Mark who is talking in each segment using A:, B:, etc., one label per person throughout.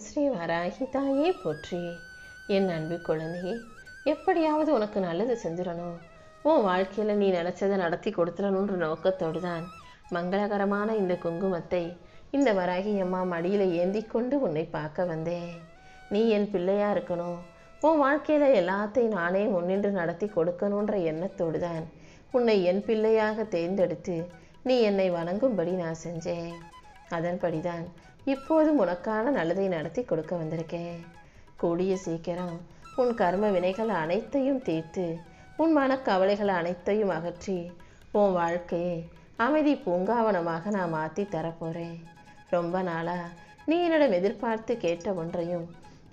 A: ஸ்ரீ வராகி தாயே போற்றி. என் அன்பு குழந்தையே, எப்படியாவது உனக்கு நல்லது செஞ்சிடணும், உன் வாழ்க்கையில் நீ நினச்சதை நடத்தி கொடுத்துடணுன்ற நோக்கத்தோடு தான் மங்களகரமான இந்த குங்குமத்தை இந்த வராகி அம்மா மடியில் ஏந்தி கொண்டு உன்னை பார்க்க வந்தேன். நீ என் பிள்ளையாக இருக்கணும், உன் வாழ்க்கையில் எல்லாத்தையும் நானே முன்னின்று நடத்தி கொடுக்கணுன்ற எண்ணத்தோடு தான் உன்னை என் பிள்ளையாக தேர்ந்தெடுத்து நீ என்னை வணங்கும்படி நான் செஞ்சேன். அதன்படிதான் இப்போதும் உனக்கான நல்லதை நடத்தி கொடுக்க வந்திருக்கேன். கூடிய சீக்கிரம் உன் கர்ம வினைகள் அனைத்தையும் தீர்த்து உன் மனக்கவலைகள் அனைத்தையும் அகற்றி உன் வாழ்க்கையை அமைதி பூங்காவனமாக நான் மாற்றி தரப்போகிறேன். ரொம்ப நாளாக நீ என்னிடம் எதிர்பார்த்து கேட்ட ஒன்றையும்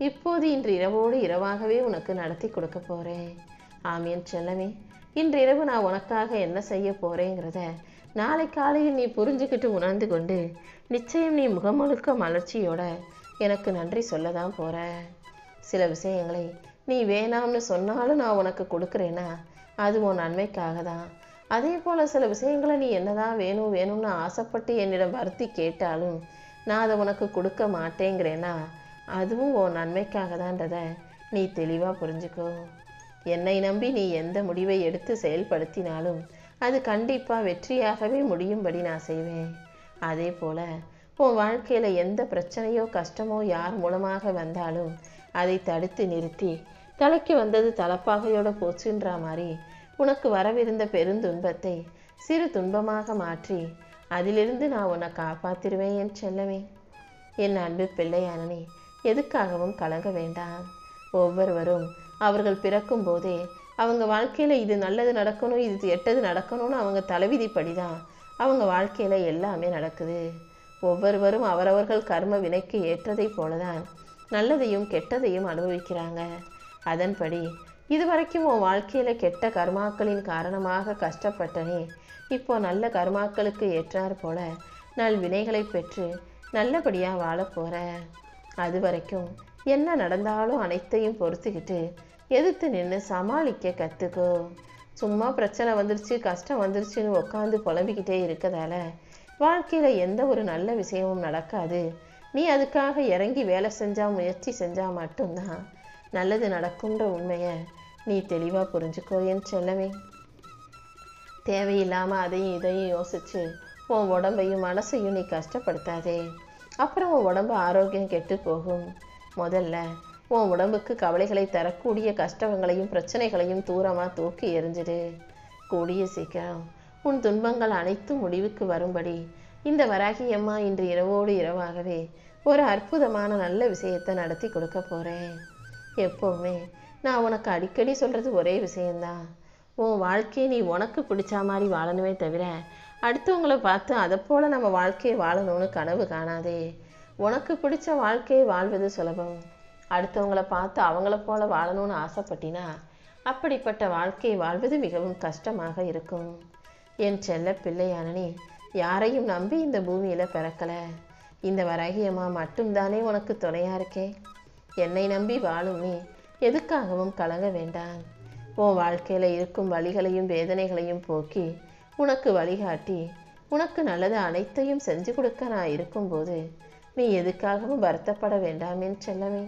A: இப்போது இன்று இரவோடு இரவாகவே உனக்கு நடத்தி கொடுக்க போகிறேன். ஆமியன் செல்லமே, இன்று இரவு நான் உனக்காக என்ன செய்ய போகிறேங்கிறத நாளை காலையில் நீ புரிஞ்சுக்கிட்டு உணர்ந்து கொண்டு நிச்சயம் நீ முகமுழுக்க மலர்ச்சியோட எனக்கு நன்றி சொல்ல தான் போகிற. சில விஷயங்களை நீ வேணாம்னு சொன்னாலும் நான் உனக்கு கொடுக்குறேன்னா அது உன் நன்மைக்காக தான். அதே போல் சில விஷயங்களை நீ என்னதான் வேணும்னு ஆசைப்பட்டு என்னிடம் வருத்தி கேட்டாலும் நான் அதை உனக்கு கொடுக்க மாட்டேங்கிறேன்னா அதுவும் உன் நன்மைக்காக தான்றதை நீ தெளிவாக புரிஞ்சுக்கோ. என்னை நம்பி நீ எந்த முடிவை எடுத்து செயல்படுத்தினாலும் அது கண்டிப்பாக வெற்றியாகவே முடியும்படி நான் செய்வேன். அதே போல் உன் வாழ்க்கையில் எந்த பிரச்சனையோ கஷ்டமோ யார் மூலமாக வந்தாலும் அதை தடுத்து நிறுத்தி தலைக்கு வந்தது தலப்பாகையோட போச்சுன்ற மாதிரி உனக்கு வரவிருந்த பெருந்துன்பத்தை சிறு துன்பமாக மாற்றி அதிலிருந்து நான் உன்னை காப்பாற்றிடுவேன் என் செல்லமே. என் அன்பு பிள்ளையானனே, எதுக்காகவும் கலங்க வேண்டாம். ஒவ்வொருவரும் அவர்கள் பிறக்கும் போதே அவங்க வாழ்க்கையில் இது நல்லது நடக்கணும், இது கெட்டது நடக்கணும்னு அவங்க தலைவிதிப்படி தான் அவங்க வாழ்க்கையில் எல்லாமே நடக்குது. ஒவ்வொருவரும் அவரவர்கள் கர்ம வினைக்கு ஏற்றதை போல தான் நல்லதையும் கெட்டதையும் அனுபவிக்கிறாங்க. அதன்படி இதுவரைக்கும் உன் வாழ்க்கையில் கெட்ட கர்மாக்களின் காரணமாக கஷ்டப்பட்டனே, இப்போ நல்ல கர்மாக்களுக்கு ஏற்றார் போல நல் வினைகளை பெற்று நல்லபடியாக வாழ போகிற. அது வரைக்கும் என்ன நடந்தாலும் அனைத்தையும் பொறுத்துக்கிட்டு எதிர்த்து நின்று சமாளிக்க கற்றுக்கோ. சும்மா பிரச்சனை வந்துருச்சு கஷ்டம் வந்துருச்சுன்னு உட்காந்து புலம்பிக்கிட்டே இருக்கதால வாழ்க்கையில் எந்த ஒரு நல்ல விஷயமும் நடக்காது. நீ அதுக்காக இறங்கி வேலை செஞ்சால் முயற்சி செஞ்சால் மட்டும்தான் நல்லது நடக்கும்ன்ற உண்மையை நீ தெளிவாக புரிஞ்சுக்கோ என் செல்லமே. தேவையில்லாமல் அதையும் இதையும் யோசிச்சு உன் உடம்பையும் மனசையும் நீ கஷ்டப்படுத்தாதே. அப்புறம் உன் உடம்பு ஆரோக்கியம் கெட்டு போகும். முதல்ல உன் உடம்புக்கு கவலைகளை தரக்கூடிய கஷ்டங்களையும் பிரச்சனைகளையும் தூரமாக தூக்கி எறிஞ்சிடு. கூடிய சீக்கிரம் உன் துன்பங்கள் அனைத்தும் முடிவுக்கு வரும்படி இந்த வராகி அம்மா இன்று இரவோடு இரவாகவே ஒரு அற்புதமான நல்ல விஷயத்தை நடத்தி கொடுக்க போகிறேன். எப்போவுமே நான் உனக்கு அடிக்கடி சொல்கிறது ஒரே விஷயந்தான், உன் வாழ்க்கையை நீ உனக்கு பிடிச்ச மாதிரி வாழணுமே தவிர அடுத்தவங்களை பார்த்து அதை போல் நம்ம வாழ்க்கையை வாழணும்னு கனவு காணாதே. உனக்கு பிடிச்ச வாழ்க்கையை வாழ்வது சுலபம். அடுத்தவங்களை பார்த்து அவங்கள போல வாழணும்னு ஆசைப்பட்டினா அப்படிப்பட்ட வாழ்க்கையை வாழ்வது மிகவும் கஷ்டமாக இருக்கும். என் செல்ல பிள்ளையானனே, யாரையும் நம்பி இந்த பூமியில் பிறக்கலை. இந்த வராகி அம்மா மட்டும்தானே உனக்கு துணையாக இருக்கேன். என்னை நம்பி வாழும் நீ எதுக்காகவும் கலங்க வேண்டாம். உன் வாழ்க்கையில் இருக்கும் வழிகளையும் வேதனைகளையும் போக்கி உனக்கு வழிகாட்டி உனக்கு நல்லது அனைத்தையும் செஞ்சு கொடுக்க நான் இருக்கும்போது நீ எதுக்காகவும் வருத்தப்பட வேண்டாம் என் செல்லமே.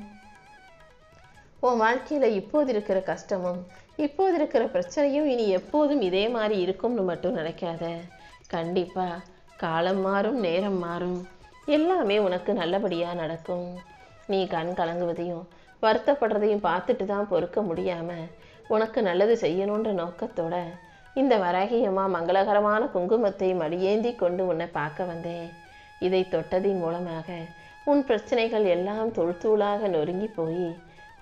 A: உன் வாழ்க்கையில் இப்போது இருக்கிற கஷ்டமும் இப்போது இருக்கிற பிரச்சனையும் இனி எப்போதும் இதே மாதிரி இருக்கும்னு மட்டும் நினைக்காத. கண்டிப்பாக காலம் மாறும், நேரம் மாறும், எல்லாமே உனக்கு நல்லபடியாக நடக்கும். நீ கண் கலங்குவதையும் வருத்தப்படுறதையும் பார்த்துட்டு தான் பொறுக்க முடியாமல் உனக்கு நல்லது செய்யணுன்ற நோக்கத்தோட இந்த வராகி அம்மா மங்களகரமான குங்குமத்தை மடியேந்தி கொண்டு உன்னை பார்க்க வந்தேன். இதை தொட்டதின் மூலமாக உன் பிரச்சனைகள் எல்லாம் தூள் தூளாக நொறுங்கி போய்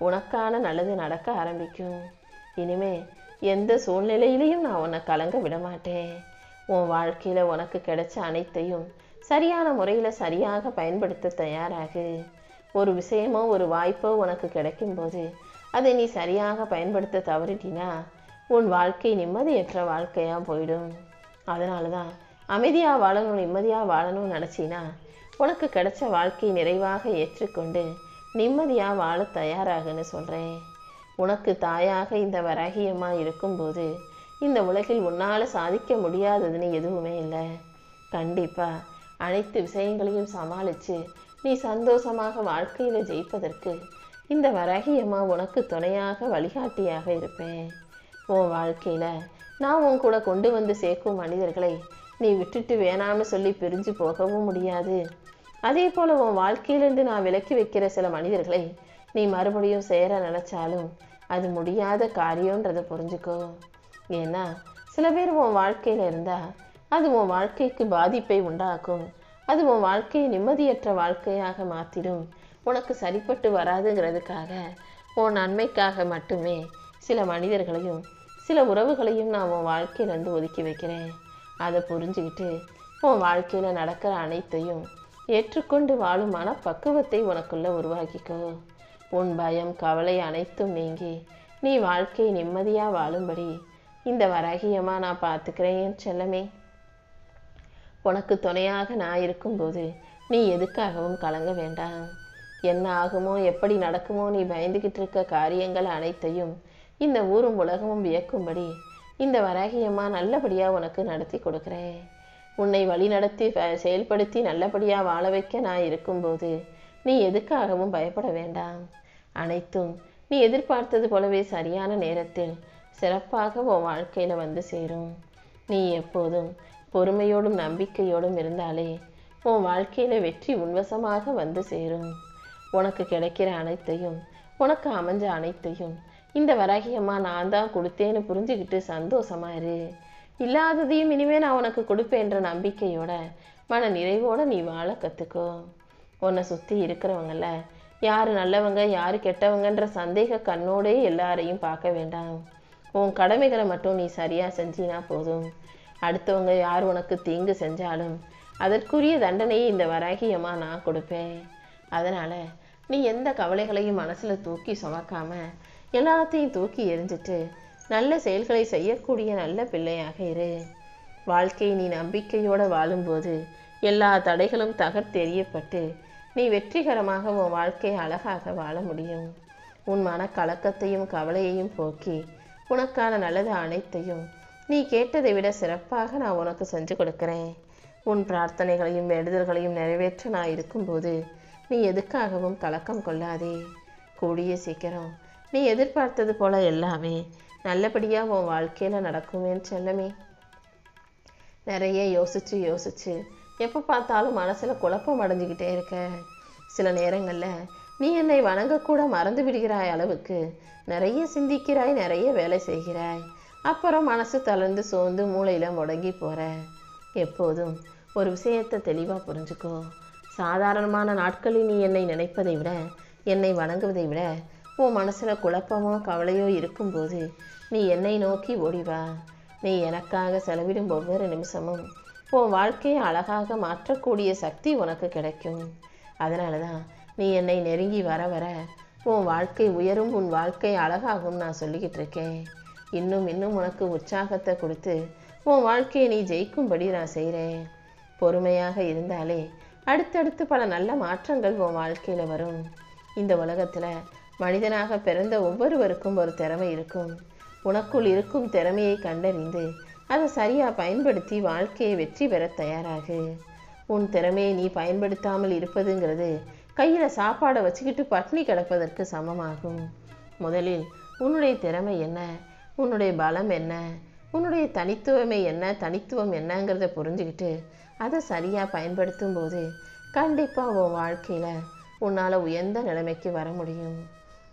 A: உனக்கான நல்லது நடக்க ஆரம்பிக்கும். இனிமே எந்த சூழ்நிலையிலையும் நான் உன்னை கலங்க விட மாட்டேன். உன் வாழ்க்கையில் உனக்கு கிடைச்ச அனைத்தையும் சரியான முறையில் சரியாக பயன்படுத்த தயாராகு. ஒரு விஷயமோ ஒரு வாய்ப்போ உனக்கு கிடைக்கும்போது அதை நீ சரியாக பயன்படுத்த தவறிட்டினா உன் வாழ்க்கை நிம்மதியற்ற வாழ்க்கையாக போயிடும். அதனால தான் அமைதியாக வாழணும், நிம்மதியாக வாழணும்னு நினச்சினா உனக்கு கிடைச்ச வாழ்க்கை நிறைவாக ஏற்றுக்கொண்டு நிம்மதியாக வாழ தயாராகுன்னு சொல்கிறேன். உனக்கு தாயாக இந்த வராகி அம்மா இருக்கும்போது இந்த உலகில் உன்னால் சாதிக்க முடியாததுன்னு எதுவுமே இல்லை. கண்டிப்பாக அனைத்து விஷயங்களையும் சமாளித்து நீ சந்தோஷமாக வாழ்க்கையில ஜெயிப்பதற்கு இந்த வராகி அம்மா உனக்கு துணையாக வழிகாட்டியாக இருப்பேன். உன் வாழ்க்கையில நான் உன் கூட கொண்டு வந்து சேர்க்கும் மனிதர்களை நீ விட்டுட்டு வேணாம்னு சொல்லி பிரிஞ்சு போகவும் முடியாது. அதே போல உன் வாழ்க்கையிலிருந்து நான் விலக்கி வைக்கிற சில மனிதர்களை நீ மறுபடியும் சேர நினைச்சாலும் அது முடியாத காரியம்ன்றதை புரிஞ்சுக்கோ. ஏன்னா சில பேர் உன் வாழ்க்கையில இருந்தா அது உன் வாழ்க்கைக்கு பாதிப்பை உண்டாக்கும். அது உன் வாழ்க்கையை நிம்மதியற்ற வாழ்க்கையாக மாற்றிடும். உனக்கு சரிப்பட்டு வராதுங்கிறதுக்காக உன் நன்மைக்காக மட்டுமே சில மனிதர்களையும் சில உறவுகளையும் நான் உன் வாழ்க்கையிலேருந்து ஒதுக்கி வைக்கிறேன். அதை புரிஞ்சுக்கிட்டு உன் வாழ்க்கையில் நடக்கிற அனைத்தையும் ஏற்றுக்கொண்டு வாழும் மனப்பக்குவத்தை உனக்குள்ள உருவாக்கிக்கோ. உன் பயம் கவலை அனைத்தும் நீங்கி நீ வாழ்க்கையை நிம்மதியாக வாழும்படி இந்த வராகியமாக நான் பார்த்துக்கிறேன் செல்லமே. உனக்கு துணையாக நான் இருக்கும்போது நீ எதுக்காகவும் கலங்க வேண்டாம். என்ன ஆகுமோ எப்படி நடக்குமோ நீ பயந்துக்கிட்டு இருக்க காரியங்கள் அனைத்தையும் இந்த ஊரும் உலகமும் வியக்கும்படி இந்த வராகியம்மா நல்லபடியாக உனக்கு நடத்தி கொடுக்குறேன். உன்னை வழி நடத்தி செயல்படுத்தி நல்லபடியாக வாழ வைக்க நான் இருக்கும்போது நீ எதுக்காகவும் பயப்பட வேண்டாம். அனைத்தும் நீ எதிர்பார்த்தது போலவே சரியான நேரத்தில் சிறப்பாக உன் வாழ்க்கையில் வந்து சேரும். நீ எப்போதும் பொறுமையோடும் நம்பிக்கையோடும் இருந்தாலே உன் வாழ்க்கையில் வெற்றி உன்வசமாக வந்து சேரும். உனக்கு கிடைக்கிற அனைத்தையும் உனக்கு அமைஞ்ச அனைத்தையும் இந்த வராகியம்மா நான் தான் கொடுத்தேன்னு புரிஞ்சுக்கிட்டு சந்தோஷமா இரு. இல்லாததையும் இனிமே நான் உனக்கு கொடுப்பேன்ற நம்பிக்கையோட மன நிறைவோட நீ வாழ கற்றுக்கோ. உன்னை சுற்றி இருக்கிறவங்கள யார் நல்லவங்க யார் கெட்டவங்கன்ற சந்தேக கண்ணோடே எல்லாரையும் பார்க்க வேண்டாம். உன் கடமைகளை மட்டும் நீ சரியாக செஞ்சினா போதும். அடுத்தவங்க யார் உனக்கு தீங்கு செஞ்சாலும் அதற்குரிய தண்டனையை இந்த வராகியம்மா நான் கொடுப்பேன். அதனால் நீ எந்த கவலைகளையும் மனசில் தூக்கி சுமக்காம எல்லாத்தையும் தூக்கி எரிஞ்சிட்டு நல்ல செயல்களை செய்யக்கூடிய நல்ல பிள்ளையாக இரு. வாழ்க்கையை நீ நம்பிக்கையோடு வாழும்போது எல்லா தடைகளும் தகர்த்தெறியப்பட்டு நீ வெற்றிகரமாக உன் வாழ்க்கையை அழகாக வாழ முடியும். உன் மனக்கலக்கத்தையும் கவலையையும் போக்கி உனக்கான நல்லது அனைத்தையும் நீ கேட்டதை விட சிறப்பாக நான் உனக்கு செஞ்சு கொடுக்குறேன். உன் பிரார்த்தனைகளையும் வேண்டுதல்களையும் நிறைவேற்ற நான் இருக்கும்போது நீ எதுக்காகவும் கலக்கம் கொள்ளாதே. கூடிய சீக்கிரம் நீ எதிர்பார்த்தது போல எல்லாமே நல்லபடியாக உன் வாழ்க்கையில் நடக்குமேன்னு செல்லமே. நிறைய யோசிச்சு எப்போ பார்த்தாலும் மனசில் குழப்பம் அடைஞ்சிக்கிட்டே இருக்க. சில நேரங்களில் நீ என்னை வணங்கக்கூட மறந்து விடுகிறாய் அளவுக்கு நிறைய சிந்திக்கிறாய், நிறைய வேலை செய்கிறாய். அப்புறம் மனசு தளர்ந்து சோர்ந்து மூளையில் முடங்கி போகிற. எப்போதும் ஒரு விஷயத்தை தெளிவாக புரிஞ்சுக்கோ. சாதாரணமான நாட்களில் நீ என்னை நினைப்பதை விட என்னை வணங்குவதை விட உன் மனசில் குழப்பமோ கவலையோ இருக்கும்போது நீ என்னை நோக்கி ஓடிவா. நீ எனக்காக செலவிடும் ஒவ்வொரு நிமிஷமும் உன் வாழ்க்கையை அழகாக மாற்றக்கூடிய சக்தி உனக்கு கிடைக்கும். அதனால தான் நீ என்னை நெருங்கி வர வர உன் வாழ்க்கை உயரும், உன் வாழ்க்கை அழகாகும் நான் சொல்லிக்கிட்டு இருக்கேன். இன்னும் உனக்கு உற்சாகத்தை கொடுத்து உன் வாழ்க்கையை நீ ஜெயிக்கும்படி நான் செய்கிறேன். பொறுமையாக இருந்தாலே அடுத்தடுத்து பல நல்ல மாற்றங்கள் உன் வாழ்க்கையில் வரும். இந்த உலகத்தில் மனிதனாக பிறந்த ஒவ்வொருவருக்கும் ஒரு திறமை இருக்கும். உனக்குள் இருக்கும் திறமையை கண்டறிந்து அதை சரியாக பயன்படுத்தி வாழ்க்கையை வெற்றி பெற தயாராகு. உன் திறமையை நீ பயன்படுத்தாமல் இருப்பதுங்கிறது கையில் சாப்பாடை வச்சுக்கிட்டு பட்னி கிடப்பதற்கு சமமாகும். முதலில் உன்னுடைய திறமை என்ன, உன்னுடைய பலம் என்ன, உன்னுடைய தனித்துவம் என்னங்கிறத புரிஞ்சுக்கிட்டு அதை சரியாக பயன்படுத்தும் போது கண்டிப்பாக உன் வாழ்க்கையில் உன்னால் உயர்ந்த நிலைமைக்கு வர முடியும்.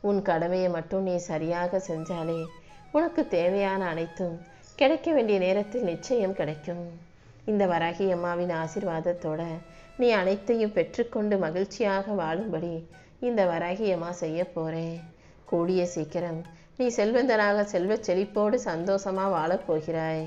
A: உன் கடமையை மட்டும் நீ சரியாக செஞ்சாலே உனக்கு தேவையான அனைத்தும் கிடைக்க வேண்டிய நேரத்தில் நிச்சயம் கிடைக்கும். இந்த வராகி அம்மாவின் ஆசீர்வாதத்தோட நீ அனைத்தையும் பெற்றுக்கொண்டு மகிழ்ச்சியாக வாழும்படி இந்த வராகி அம்மா செய்ய போகிறேன். கூடிய சீக்கிரம் நீ செல்வந்தனாக செல்வச் செழிப்போடு சந்தோஷமாக வாழப்போகிறாய்.